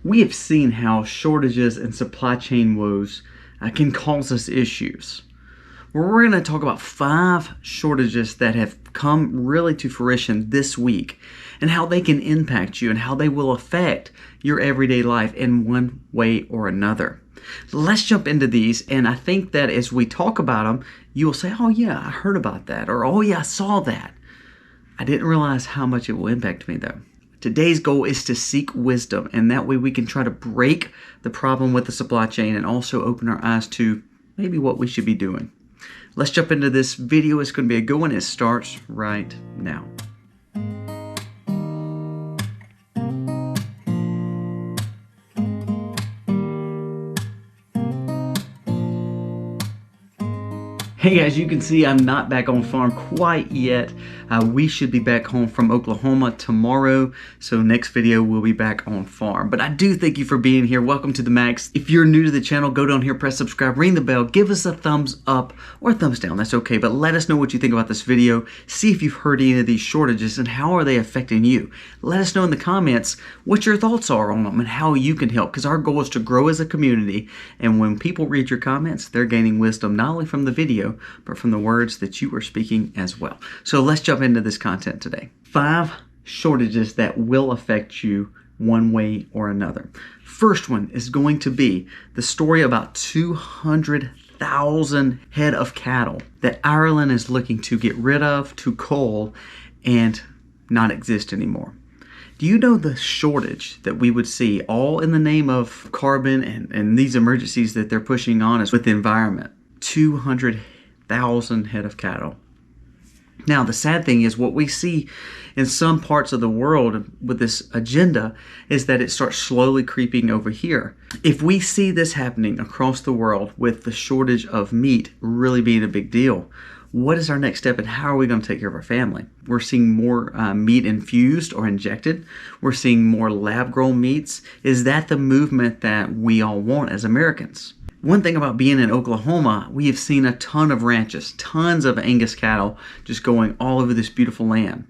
We have seen how shortages and supply chain woes can cause us issues. We're going to talk about 5 shortages that have come really to fruition this week and how they can impact you and how they will affect your everyday life in one way or another. Let's jump into these, and I think that as we talk about them, you will say, oh yeah, I heard about that, or oh yeah, I saw that. I didn't realize how much it will impact me though. Today's goal is to seek wisdom, and that way we can try to break the problem with the supply chain and also open our eyes to maybe what we should be doing. Let's jump into this video. It's going to be a good one. It starts right now. Hey guys, you can see I'm not back on farm quite yet. We should be back home from Oklahoma tomorrow, so next video we'll be back on farm. But I do thank you for being here. Welcome to the Max. If you're new to the channel, go down here, press subscribe, ring the bell, give us a thumbs up or a thumbs down, that's okay. But let us know what you think about this video. See if you've heard any of these shortages and how are they affecting you. Let us know in the comments what your thoughts are on them and how you can help, because our goal is to grow as a community, and when people read your comments, they're gaining wisdom not only from the video, but from the words that you are speaking as well. So let's jump into this content today. 5 shortages that will affect you one way or another. First one is going to be the story about 200,000 head of cattle that Ireland is looking to get rid of, to cull, and not exist anymore. Do you know the shortage that we would see all in the name of carbon and these emergencies that they're pushing on us with the environment? 200,000 head of cattle. Now, the sad thing is what we see in some parts of the world with this agenda is that it starts slowly creeping over here. If we see this happening across the world with the shortage of meat really being a big deal, what is our next step and how are we going to take care of our family? We're seeing more meat infused or injected. We're seeing more lab-grown meats. Is that the movement that we all want as Americans? One thing about being in Oklahoma, we have seen a ton of ranches, tons of Angus cattle just going all over this beautiful land.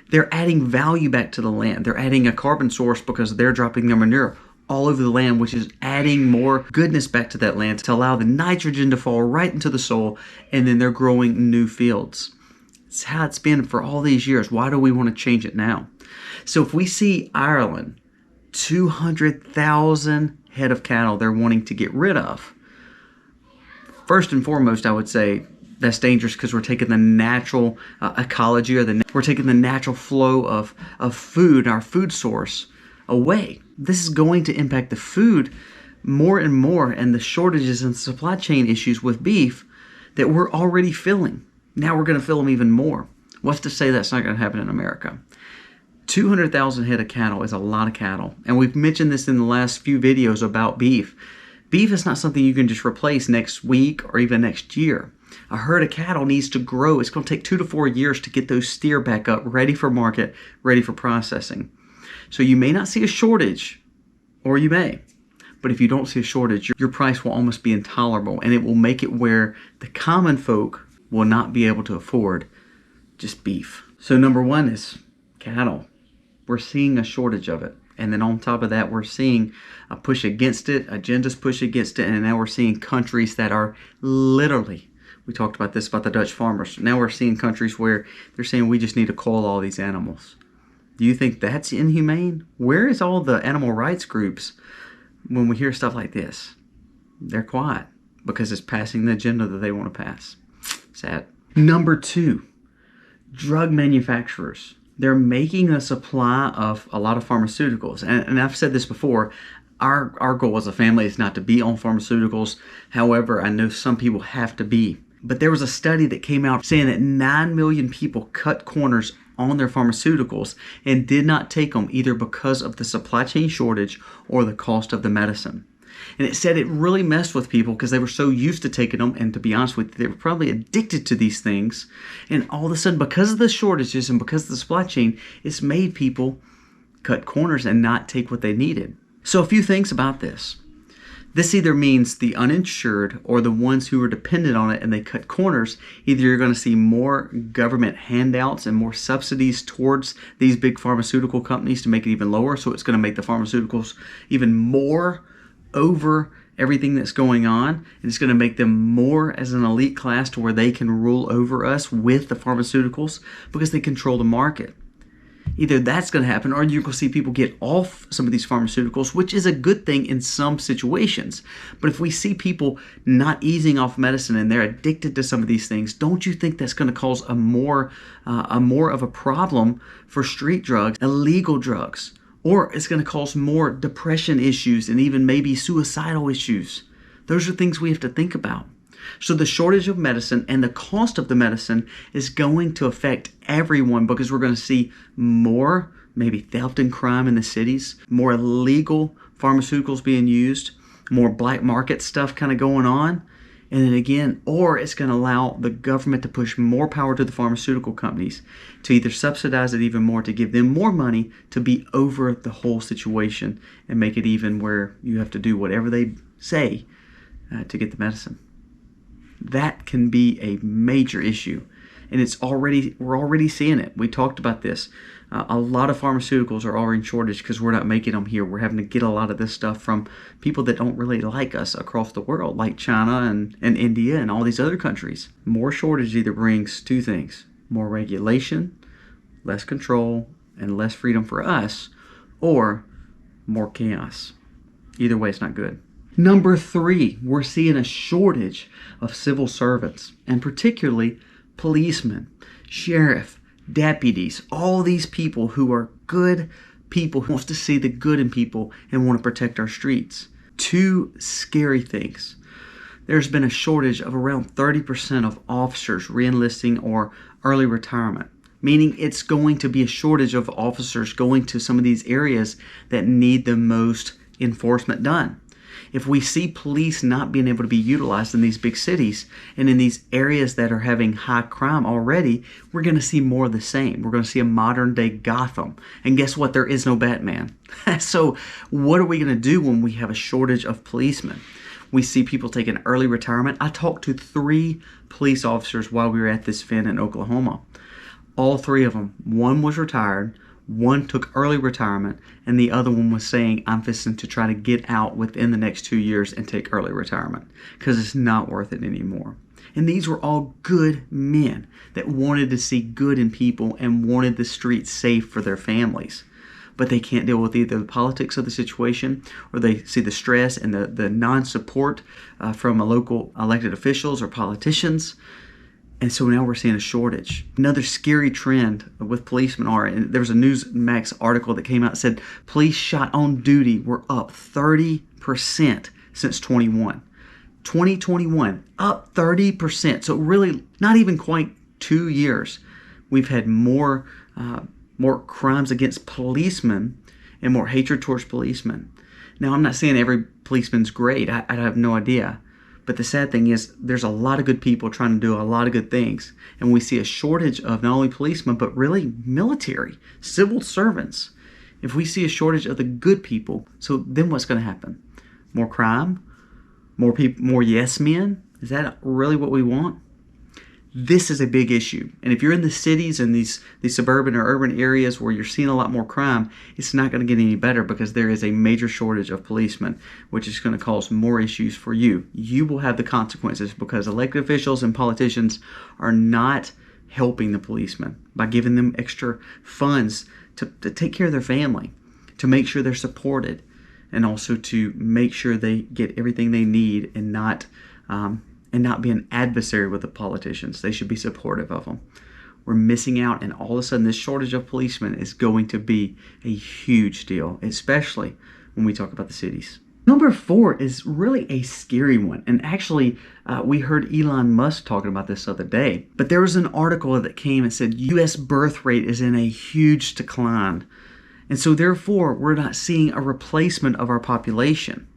They're adding value back to the land. They're adding a carbon source because they're dropping their manure all over the land, which is adding more goodness back to that land to allow the nitrogen to fall right into the soil, and then they're growing new fields. It's how it's been for all these years. Why do we want to change it now? So if we see Ireland, 200,000 head of cattle they're wanting to get rid of, first and foremost, I would say that's dangerous because we're taking the natural ecology, or we're taking the natural flow of food, our food source, away. This is going to impact the food more and more, and the shortages and supply chain issues with beef that we're already feeling. Now we're going to feel them even more. What's to say that's not going to happen in America? 200,000 head of cattle is a lot of cattle, and we've mentioned this in the last few videos about beef. Beef is not something you can just replace next week or even next year. A herd of cattle needs to grow. It's going to take 2 to 4 years to get those steer back up, ready for market, ready for processing. So you may not see a shortage, or you may. But if you don't see a shortage, your price will almost be intolerable, and it will make it where the common folk will not be able to afford just beef. So number 1 is cattle. We're seeing a shortage of it. And then on top of that, we're seeing a push against it, agendas push against it, and now we're seeing countries that are literally, we talked about this about the Dutch farmers, now we're seeing countries where they're saying we just need to cull all these animals. Do you think that's inhumane? Where is all the animal rights groups when we hear stuff like this? They're quiet because it's passing the agenda that they want to pass. Sad. Number 2, drug manufacturers. They're making a supply of a lot of pharmaceuticals. And I've said this before, our goal as a family is not to be on pharmaceuticals. However, I know some people have to be. But there was a study that came out saying that 9 million people cut corners on their pharmaceuticals and did not take them either because of the supply chain shortage or the cost of the medicine. And it said it really messed with people because they were so used to taking them, and to be honest with you, they were probably addicted to these things. And all of a sudden, because of the shortages and because of the supply chain, it's made people cut corners and not take what they needed. So a few things about this. This either means the uninsured or the ones who are dependent on it and they cut corners. Either you're going to see more government handouts and more subsidies towards these big pharmaceutical companies to make it even lower, so it's going to make the pharmaceuticals even more over everything that's going on, and it's going to make them more as an elite class to where they can rule over us with the pharmaceuticals because they control the market. Either that's going to happen, or you're going to see people get off some of these pharmaceuticals, which is a good thing in some situations. But if we see people not easing off medicine and they're addicted to some of these things, don't you think that's going to cause a more of a problem for street drugs, illegal drugs? Or it's going to cause more depression issues and even maybe suicidal issues. Those are things we have to think about. So the shortage of medicine and the cost of the medicine is going to affect everyone because we're going to see more maybe theft and crime in the cities, more illegal pharmaceuticals being used, more black market stuff kind of going on. And then again, or it's going to allow the government to push more power to the pharmaceutical companies to either subsidize it even more, to give them more money to be over the whole situation and make it even where you have to do whatever they say to get the medicine. That can be a major issue, and we're already seeing it. We talked about this. A lot of pharmaceuticals are already in shortage because we're not making them here. We're having to get a lot of this stuff from people that don't really like us across the world, like China and India and all these other countries. More shortage either brings two things: more regulation, less control, and less freedom for us, or more chaos. Either way, it's not good. Number 3, we're seeing a shortage of civil servants, and particularly policemen, sheriff, deputies, all these people who are good people who wants to see the good in people and want to protect our streets. Two scary things. There's been a shortage of around 30% of officers re-enlisting or early retirement, meaning it's going to be a shortage of officers going to some of these areas that need the most enforcement done. If we see police not being able to be utilized in these big cities and in these areas that are having high crime already, we're going to see more of the same. We're going to see a modern day Gotham. And guess what? There is no Batman. So what are we going to do when we have a shortage of policemen? We see people taking early retirement. I talked to 3 police officers while we were at this event in Oklahoma. All 3 of them. One was retired. One took early retirement, and the other one was saying, I'm fixing to try to get out within the next 2 years and take early retirement because it's not worth it anymore. And these were all good men that wanted to see good in people and wanted the streets safe for their families. But they can't deal with either the politics of the situation, or they see the stress and the non-support from local elected officials or politicians. And so now we're seeing a shortage. Another scary trend with policemen and there was a Newsmax article that came out that said police shot on duty were up 30% since 2021, up 30%. So really not even quite 2 years. We've had more crimes against policemen and more hatred towards policemen. Now, I'm not saying every policeman's great. I have no idea. But the sad thing is there's a lot of good people trying to do a lot of good things. And we see a shortage of not only policemen, but really military, civil servants. If we see a shortage of the good people, so then what's going to happen? More crime? More people? More yes men? Is that really what we want? This is a big issue. And if you're in the cities and these suburban or urban areas where you're seeing a lot more crime, it's not going to get any better because there is a major shortage of policemen, which is going to cause more issues for you. You will have the consequences because elected officials and politicians are not helping the policemen by giving them extra funds to take care of their family, to make sure they're supported, and also to make sure they get everything they need and not be an adversary with the politicians. They should be supportive of them. We're missing out, and all of a sudden this shortage of policemen is going to be a huge deal, especially when we talk about the cities. Number 4 is really a scary one, and actually we heard Elon Musk talking about this the other day, but there was an article that came and said U.S. birth rate is in a huge decline, and so therefore we're not seeing a replacement of our population.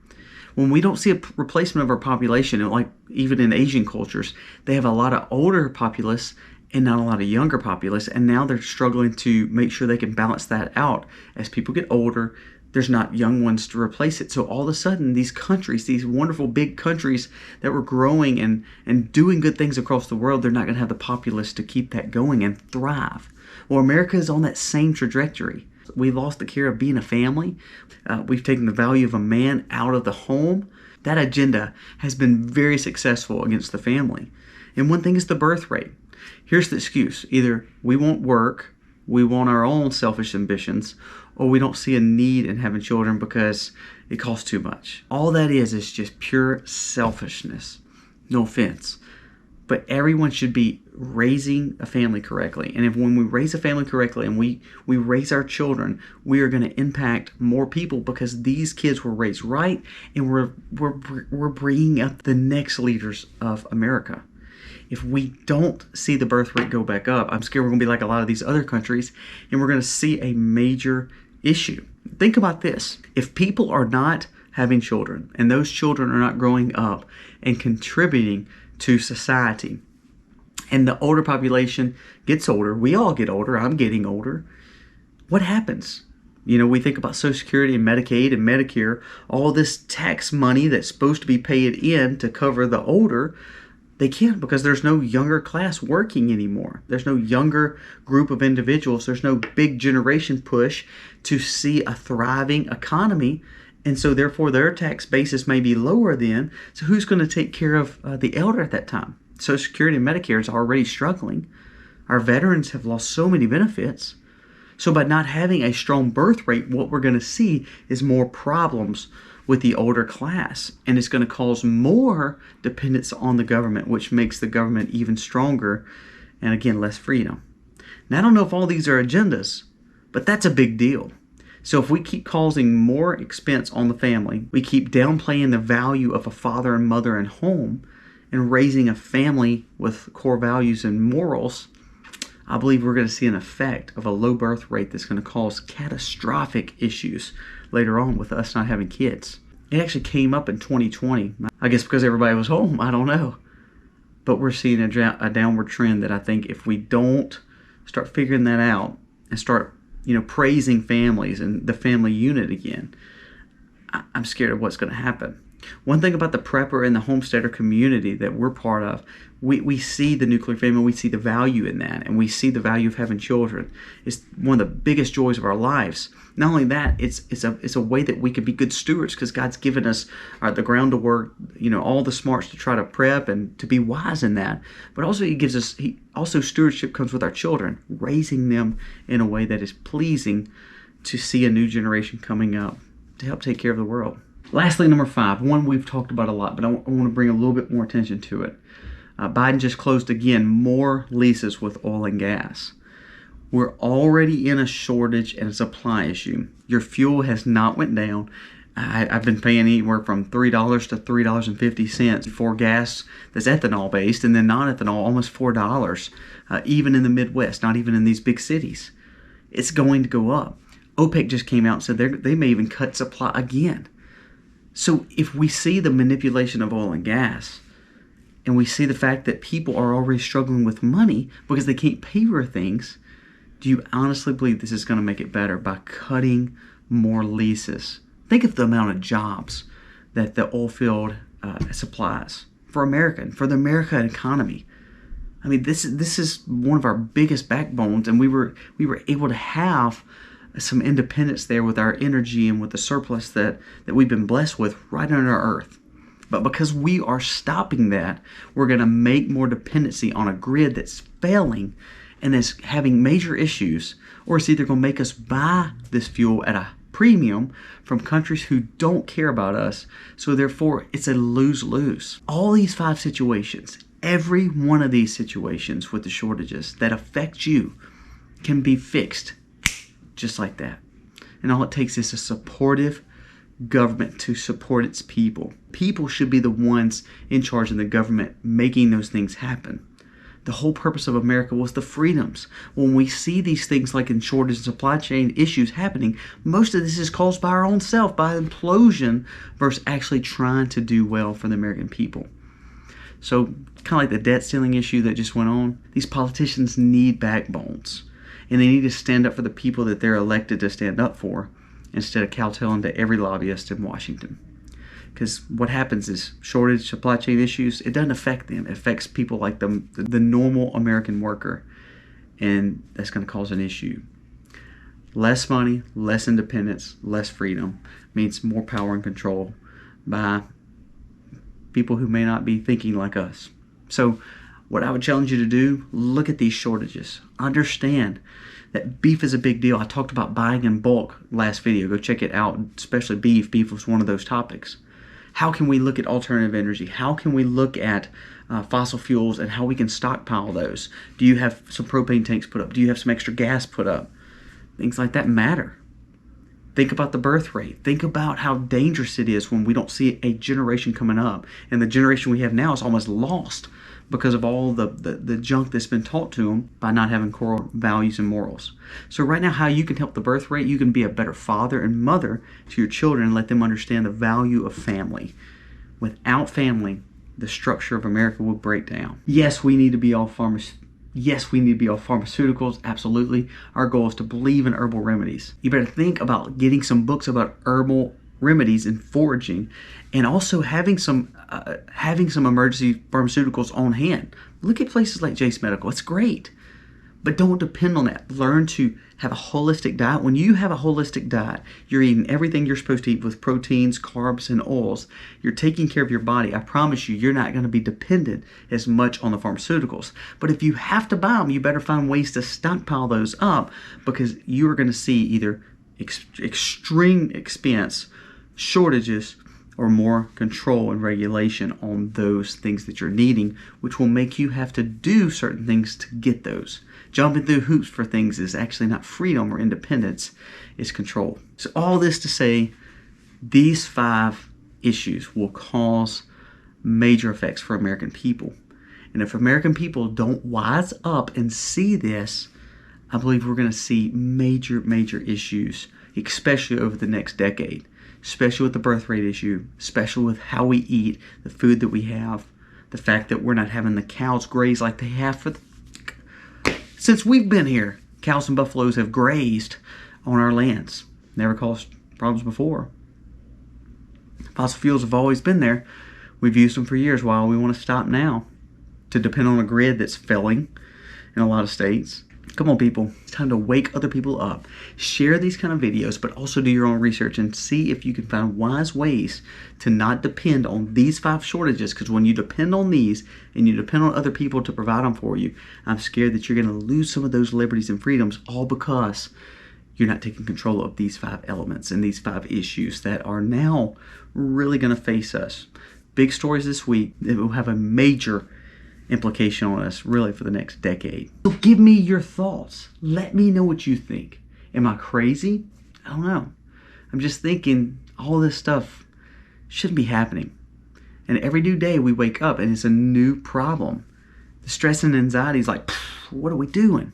When we don't see a replacement of our population, like even in Asian cultures, they have a lot of older populace and not a lot of younger populace, and now they're struggling to make sure they can balance that out. As people get older, There's not young ones to replace it. So all of a sudden, these countries, these wonderful big countries that were growing and doing good things across the world, they're not going to have the populace to keep that going and thrive. Well, America is on that same trajectory. We lost the care of being a family. We've taken the value of a man out of the home. That agenda has been very successful against the family. And one thing is the birth rate. Here's the excuse. Either we won't work, we want our own selfish ambitions, or we don't see a need in having children because it costs too much. All that is just pure selfishness. No offense. But everyone should be raising a family correctly. And if when we raise a family correctly and we raise our children, we are going to impact more people because these kids were raised right, and we're bringing up the next leaders of America. If we don't see the birth rate go back up, I'm scared we're going to be like a lot of these other countries, and we're going to see a major issue. Think about this. If people are not having children, and those children are not growing up and contributing to society, and the older population gets older, we all get older, I'm getting older, what happens? You know, we think about Social Security and Medicaid and Medicare, all this tax money that's supposed to be paid in to cover the older. They can't, because there's no younger class working anymore. There's no younger group of individuals. There's no big generation push to see a thriving economy. And so therefore their tax basis may be lower then. So who's going to take care of the elder at that time? Social Security and Medicare is already struggling. Our veterans have lost so many benefits. So by not having a strong birth rate, what we're going to see is more problems with the older class, and it's going to cause more dependence on the government, which makes the government even stronger, and again, less freedom. Now, I don't know if all these are agendas, but that's a big deal. So if we keep causing more expense on the family, we keep downplaying the value of a father and mother and home, and raising a family with core values and morals, I believe we're going to see an effect of a low birth rate that's going to cause catastrophic issues later on with us not having kids. It actually came up in 2020. I guess because everybody was home. I don't know. But we're seeing a downward trend that I think if we don't start figuring that out and start, praising families and the family unit again, I'm scared of what's going to happen. One thing about the prepper and the homesteader community that we're part of, we see the nuclear family, we see the value in that, and we see the value of having children. It's one of the biggest joys of our lives. Not only that, it's a way that we can be good stewards because God's given us the ground to work, all the smarts to try to prep and to be wise in that. But also also stewardship comes with our children, raising them in a way that is pleasing to see a new generation coming up to help take care of the world. Lastly, number 5, one we've talked about a lot, but I want to bring a little bit more attention to it. Biden just closed again more leases with oil and gas. We're already in a shortage and a supply issue. Your fuel has not went down. I've been paying anywhere from $3 to $3.50 for gas that's ethanol based, and then non-ethanol almost $4, even in the Midwest, not even in these big cities. It's going to go up. OPEC just came out and said they may even cut supply again. So if we see the manipulation of oil and gas, and we see the fact that people are already struggling with money because they can't pay for things, do you honestly believe this is going to make it better by cutting more leases? Think of the amount of jobs that the oil field supplies for the American economy. I mean, this is one of our biggest backbones, and we were able to have some independence there with our energy and with the surplus that we've been blessed with right on our earth. But because we are stopping that, we're going to make more dependency on a grid that's failing and is having major issues, or it's either going to make us buy this fuel at a premium from countries who don't care about us. So therefore, it's a lose-lose. All these 5 situations, every one of these situations with the shortages that affect you can be fixed just like that. And all it takes is a supportive government to support its people. People should be the ones in charge of the government making those things happen. The whole purpose of America was the freedoms. When we see these things like in shortage and supply chain issues happening, most of this is caused by our own self, by implosion, versus actually trying to do well for the American people. So kind of like the debt ceiling issue that just went on, these politicians need backbones. And they need to stand up for the people that they're elected to stand up for. instead of kowtowing to every lobbyist in Washington. Because what happens is shortage, supply chain issues, it doesn't affect them. It affects people like the normal American worker, and that's going to cause an issue. Less money, less independence, less freedom means more power and control by people who may not be thinking like us. So what I would challenge you to do, look at these shortages. Understand that beef is a big deal. I talked about buying in bulk last video. Go check it out, especially beef. Beef was one of those topics. How can we look at alternative energy? How can we look at fossil fuels and how we can stockpile those? Do you have some propane tanks put up? Do you have some extra gas put up? Things like that matter. Think about the birth rate. Think about how dangerous it is when we don't see a generation coming up. And the generation we have now is almost lost because of all the junk that's been taught to them by not having core values and morals. So right now, how you can help the birth rate, you can be a better father and mother to your children and let them understand the value of family. Without family, the structure of America will break down. Yes, we need to be all pharmaceuticals, absolutely. Our goal is to believe in herbal remedies. You better think about getting some books about herbal remedies and foraging, and also having some emergency pharmaceuticals on hand. Look at places like Jace Medical. It's great. But don't depend on that. Learn to have a holistic diet. When you have a holistic diet, you're eating everything you're supposed to eat with proteins, carbs, and oils. You're taking care of your body. I promise you, you're not going to be dependent as much on the pharmaceuticals. But if you have to buy them, you better find ways to stockpile those up, because you are going to see either extreme expense, shortages, or more control and regulation on those things that you're needing, which will make you have to do certain things to get those. Jumping through hoops for things is actually not freedom or independence, it's control. So all this to say, these 5 issues will cause major effects for American people. And if American people don't wise up and see this, I believe we're going to see major issues, especially over the next decade. Especially with the birth rate issue, especially with how we eat, the food that we have, the fact that we're not having the cows graze like they have since we've been here. Cows and buffaloes have grazed on our lands. Never caused problems before. Fossil fuels have always been there. We've used them for years. Why we want to stop now? To depend on a grid that's failing in a lot of states. Come on, people. It's time to wake other people up. Share these kind of videos, but also do your own research and see if you can find wise ways to not depend on these 5 shortages. Because when you depend on these and you depend on other people to provide them for you, I'm scared that you're going to lose some of those liberties and freedoms, all because you're not taking control of these 5 elements and these 5 issues that are now really going to face us. Big stories this week that will have a major implication on us really for the next decade. So give me your thoughts. Let me know what you think. Am I crazy? I don't know. I'm just thinking all this stuff shouldn't be happening. And every new day we wake up and it's a new problem. The stress and anxiety is like, what are we doing?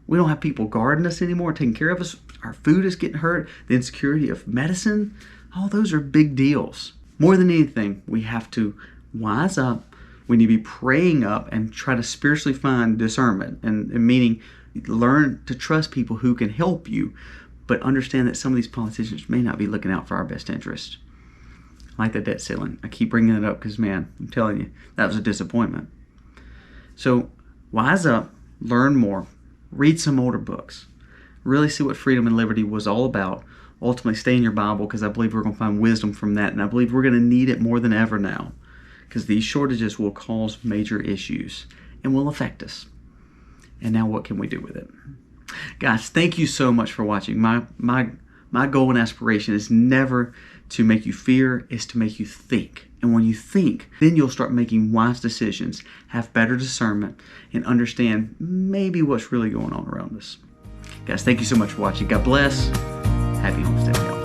We don't have people guarding us anymore, taking care of us. Our food is getting hurt. The insecurity of medicine. All those are big deals. More than anything, we have to wise up. We need to be praying up and try to spiritually find discernment, and meaning learn to trust people who can help you, but understand that some of these politicians may not be looking out for our best interest. Like the debt ceiling. I keep bringing it up because, man, I'm telling you, that was a disappointment. So wise up, learn more, read some older books, really see what freedom and liberty was all about. Ultimately, stay in your Bible, because I believe we're going to find wisdom from that, and I believe we're going to need it more than ever now. Because these shortages will cause major issues and will affect us. And now what can we do with it? Guys, thank you so much for watching. My goal and aspiration is never to make you fear, it's to make you think. And when you think, then you'll start making wise decisions, have better discernment, and understand maybe what's really going on around us. Guys, thank you so much for watching. God bless. Happy homesteading.